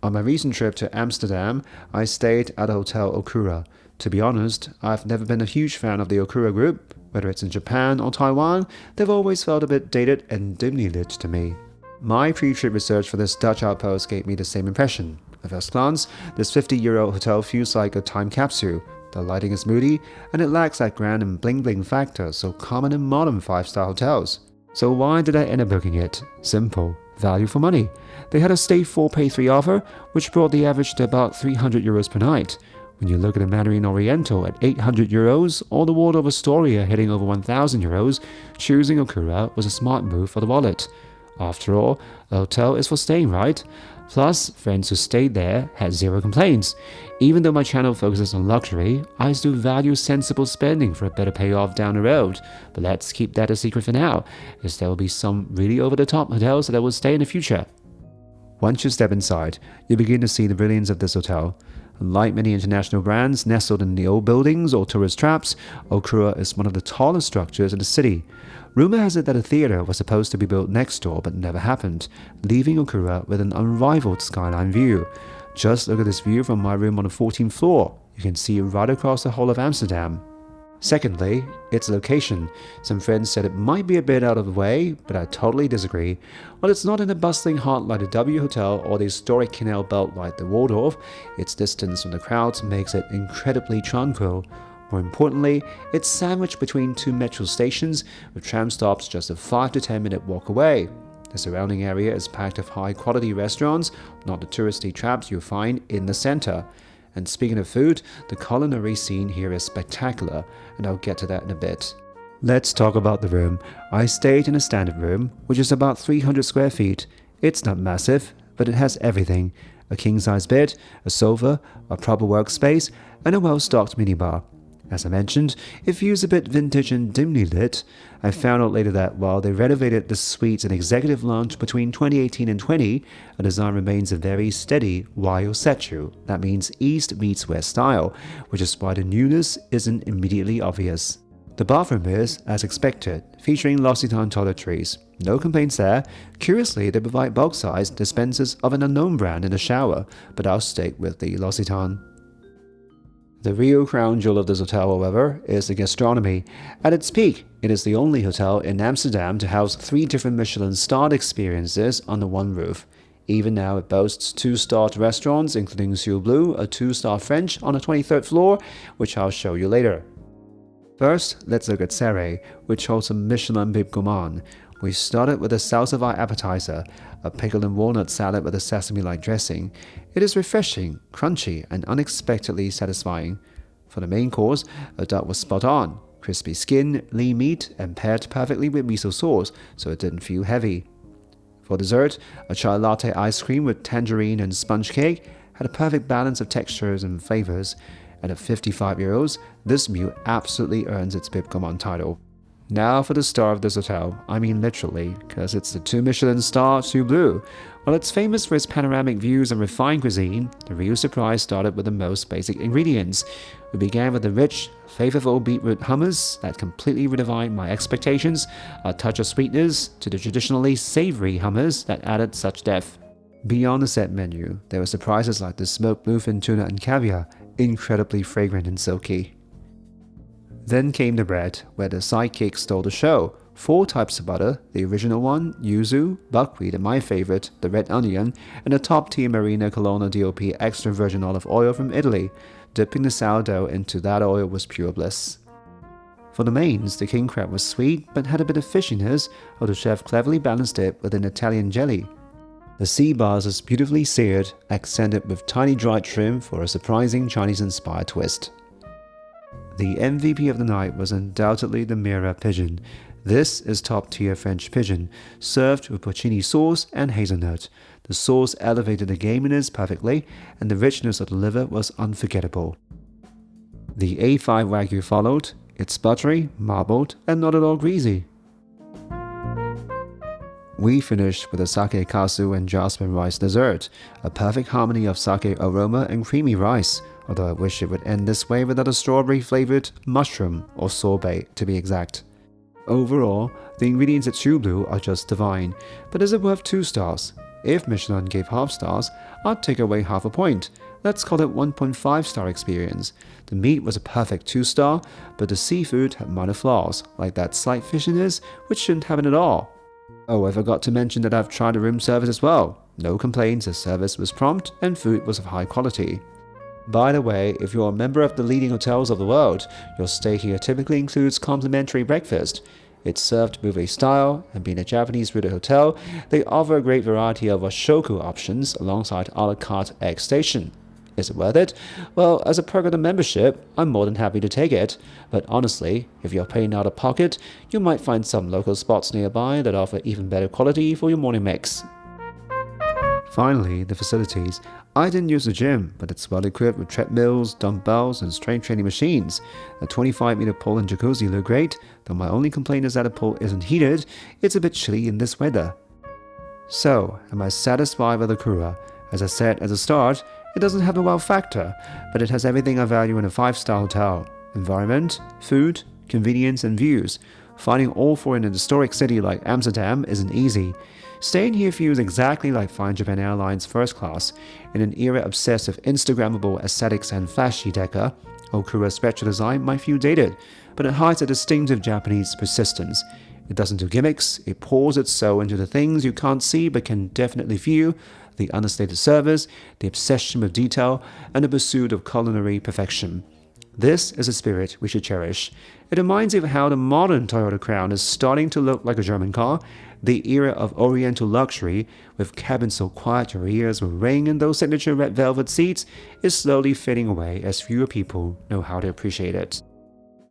On my recent trip to Amsterdam, I stayed at Hotel Okura. To be honest, I've never been a huge fan of the Okura group. Whether it's in Japan or Taiwan, they've always felt a bit dated and dimly lit to me. My pre-trip research for this Dutch outpost gave me the same impression. At first glance, this 50-year-old hotel feels like a time capsule. The lighting is moody, and it lacks that grand and bling-bling factor so common in modern 5-star hotels. So why did I end up booking it? Simple. Value for money. They had a stay 4 pay 3 offer, which brought the average to about 300 euros per night. When you look at the Mandarin Oriental at 800 euros or the Waldorf Astoria hitting over 1,000 euros, choosing Okura was a smart move for the wallet. After all, a hotel is for staying, right? Plus, friends who stayed there had zero complaints. Even though my channel focuses on luxury, I still value sensible spending for a better payoff down the road. But let's keep that a secret for now, as there will be some really over-the-top hotels that I will stay in the future. Once you step inside, you begin to see the brilliance of this hotel. Unlike many international brands nestled in the old buildings or tourist traps, Okura is one of the tallest structures in the city. Rumor has it that a theater was supposed to be built next door but never happened, leaving Okura with an unrivaled skyline view. Just look at this view from my room on the 14th floor. You can see right across the whole of Amsterdam. Secondly, its location. Some friends said it might be a bit out of the way, but I totally disagree. While it's not in a bustling heart like the W Hotel or the historic canal belt like the Waldorf, its distance from the crowds makes it incredibly tranquil. More importantly, it's sandwiched between 2 metro stations, with tram stops just a 5 to 10 minute walk away. The surrounding area is packed with high-quality restaurants, not the touristy traps you'll find in the center. And speaking of food, the culinary scene here is spectacular, and I'll get to that in a bit. Let's talk about the room. I stayed in a standard room, which is about 300 square feet. It's not massive, but it has everything. A king-size bed, a sofa, a proper workspace, and a well-stocked minibar. As I mentioned, it feels a bit vintage and dimly lit. I found out later that while they renovated the suites and executive lounge between 2018 and 20, a design remains a very steady Wayo-Setchu. That means East meets West style, which is why the newness isn't immediately obvious. The bathroom is, as expected, featuring L'Occitane toiletries. No complaints there. Curiously, they provide bulk-sized dispensers of an unknown brand in the shower, but I'll stick with the L'Occitane. The real crown jewel of this hotel, however, is the gastronomy. At its peak, it is the only hotel in Amsterdam to house 3 different Michelin-starred experiences under one roof. Even now, it boasts 2-starred restaurants, including Ciel Bleu, a 2-star French on the 23rd floor, which I'll show you later. First, let's look at Serre, which holds a Michelin Bib Gourmand. We started with a salsa appetizer, a pickle and walnut salad with a sesame-like dressing. It is refreshing, crunchy, and unexpectedly satisfying. For the main course, a duck was spot on, crispy skin, lean meat, and paired perfectly with miso sauce, so it didn't feel heavy. For dessert, a chai latte ice cream with tangerine and sponge cake had a perfect balance of textures and flavors. And at 55 euros, this meal absolutely earns its Bib Gourmand title. Now for the star of this hotel, I mean literally, because it's the 2 Michelin star Ciel Bleu. While it's famous for its panoramic views and refined cuisine, the real surprise started with the most basic ingredients. We began with the rich, flavorful beetroot hummus that completely redefined my expectations, a touch of sweetness to the traditionally savory hummus that added such depth. Beyond the set menu, there were surprises like the smoked bluefin tuna and caviar, incredibly fragrant and silky. Then came the bread, where the sidekick stole the show. 4 types of butter, the original one, yuzu, buckwheat, and my favorite, the red onion, and a top-tier Marina Colonna D.O.P extra virgin olive oil from Italy. Dipping the sourdough into that oil was pure bliss. For the mains, the king crab was sweet, but had a bit of fishiness, while the chef cleverly balanced it with an Italian jelly. The sea bass is beautifully seared, accented with tiny dried shrimp for a surprising Chinese-inspired twist. The MVP of the night was undoubtedly the Mieral Pigeon. This is top-tier French pigeon, served with porcini sauce and hazelnut. The sauce elevated the gaminess perfectly, and the richness of the liver was unforgettable. The A5 Wagyu followed. It's buttery, marbled, and not at all greasy. We finished with a sake katsu and jasmine rice dessert, a perfect harmony of sake aroma and creamy rice, although I wish it would end this way without a strawberry-flavored mushroom or sorbet to be exact. Overall, the ingredients at Ciel Bleu are just divine, but is it worth 2 stars? If Michelin gave half stars, I'd take away half a point. Let's call it 1.5-star experience. The meat was a perfect 2-star, but the seafood had minor flaws, like that slight fishiness, which shouldn't happen at all. Oh, I forgot to mention that I've tried the room service as well. No complaints as service was prompt and food was of high quality. By the way, if you're a member of the leading hotels of the world, your stay here typically includes complimentary breakfast. It's served buffet style, and being a Japanese-rooted hotel, they offer a great variety of washoku options alongside a la carte egg station. Is it worth it? Well, as a perk of the membership, I'm more than happy to take it. But honestly, if you're paying out of pocket, you might find some local spots nearby that offer even better quality for your morning mix. Finally, the facilities. I didn't use the gym, but it's well equipped with treadmills, dumbbells, and strength training machines. A 25-meter pool and jacuzzi look great, though my only complaint is that the pool isn't heated. It's a bit chilly in this weather. So, am I satisfied with Okura? As I said at the start, it doesn't have the wow factor, but it has everything I value in a 5-star hotel. Environment, food, convenience, and views. Finding all four in an historic city like Amsterdam isn't easy. Staying here feels exactly like flying Japan Airlines first class. In an era obsessed with Instagrammable aesthetics and flashy decor, Okura's spectral design might feel dated, but it hides a distinctive Japanese persistence. It doesn't do gimmicks, it pours its soul into the things you can't see but can definitely feel, the understated service, the obsession with detail, and the pursuit of culinary perfection. This is a spirit we should cherish. It reminds me of how the modern Toyota Crown is starting to look like a German car. The era of oriental luxury, with cabins so quiet your ears will ring and those signature red velvet seats, is slowly fading away as fewer people know how to appreciate it.